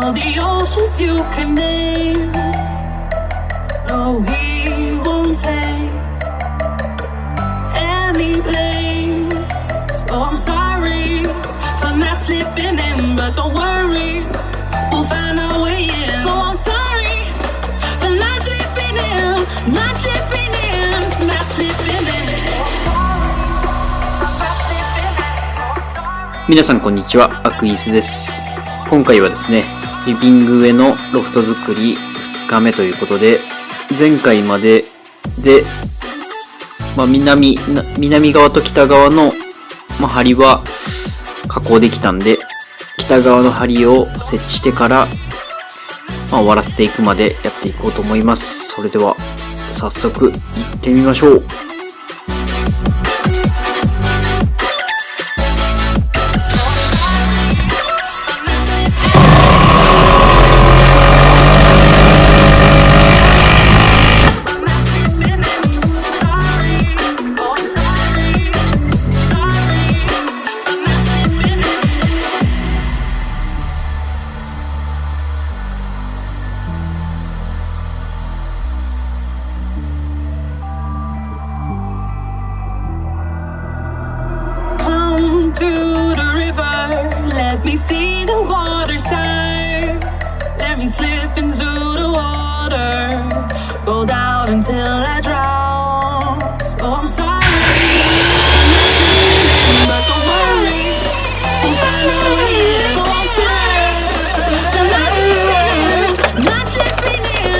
all the oceans you can name. No, he won't take any blame. So I'm sorry for not slipping in, but don't worry, we'll find our way in. So I'm sorry for not slipping in, not slipping in, not slipping in. 皆さんこんにちは、アクイースです。今回はですね、リビング上のロフト作り2日目ということで、前回までで、南側と北側の、梁は加工できたんで、北側の梁を設置してから、終わらせていくまでやっていこうと思います。それでは早速行ってみましょう。To the river, let me see the water side. Let me slip into the water, go down until I drown. So I'm sorry, but don't worry, we'll find our way in. So I'm sorry for not slipping in, not slipping in.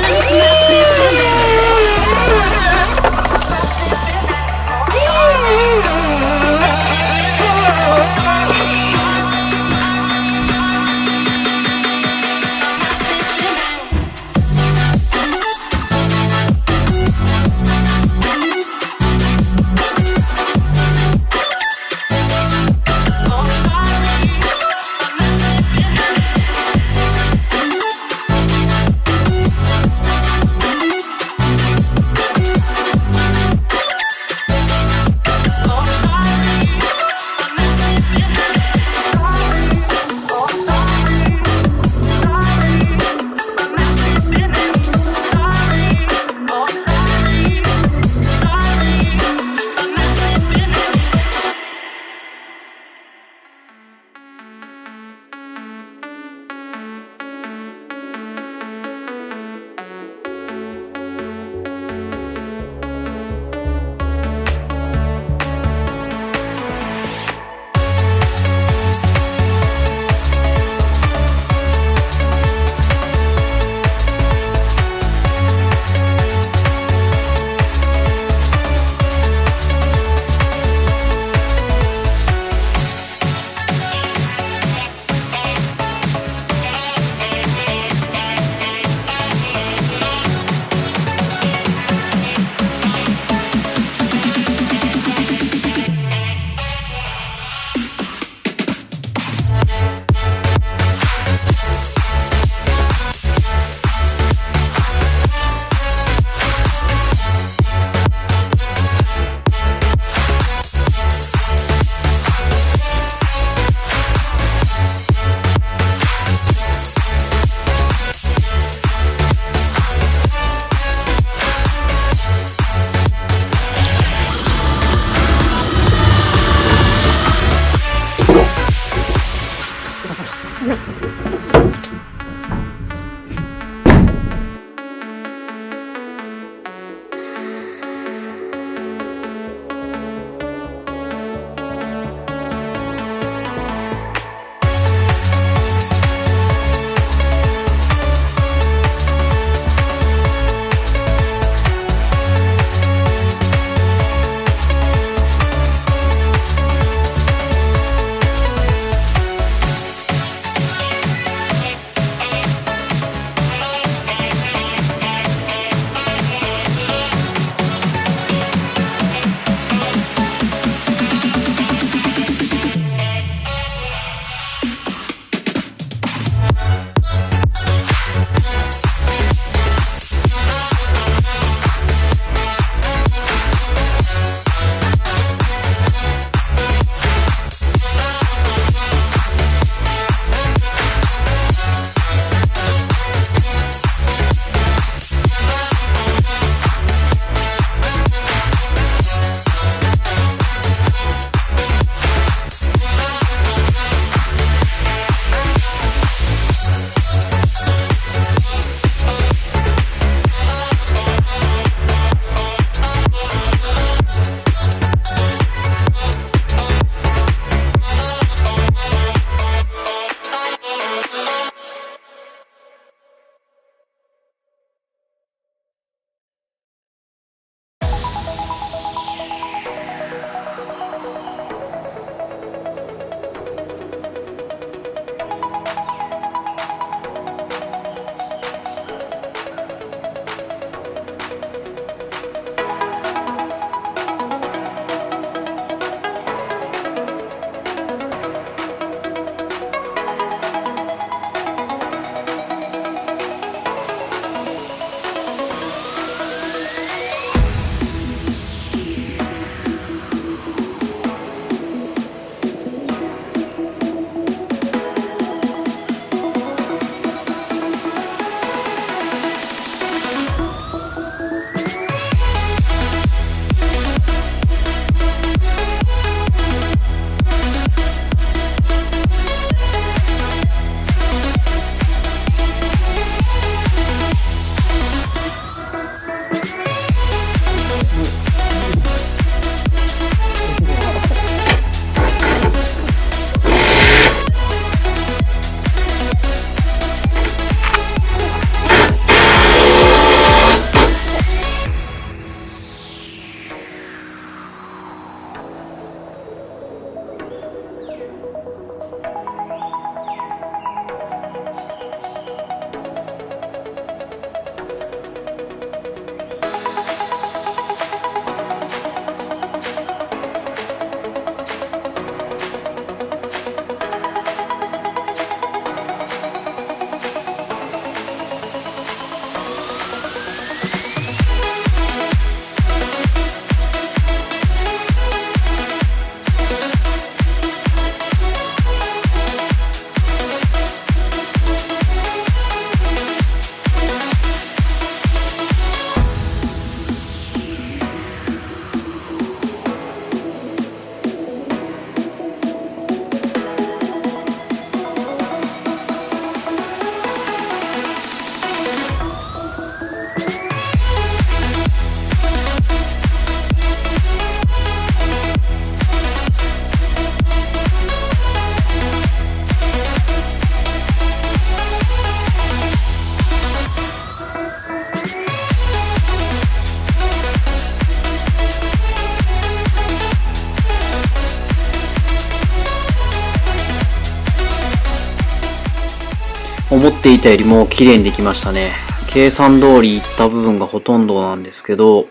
思っていたよりも綺麗にできましたね。計算通りいった部分がほとんどなんですけど、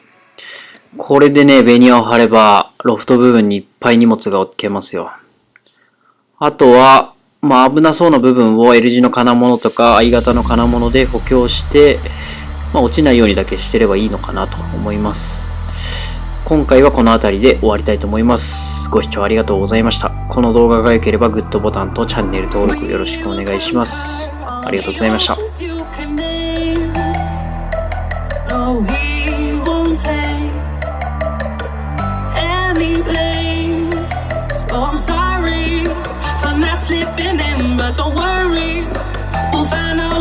これでね、ベニヤを貼れば、ロフト部分にいっぱい荷物が置けますよ。あとは、危なそうな部分を L 字の金物とか I 型の金物で補強して、落ちないようにだけしてればいいのかなと思います。今回はこの辺りで終わりたいと思います。ご視聴ありがとうございました。この動画が良ければグッドボタンとチャンネル登録よろしくお願いします。ありがとうございました。I'm sorry for not slipping in, but don't worry, we'll find out.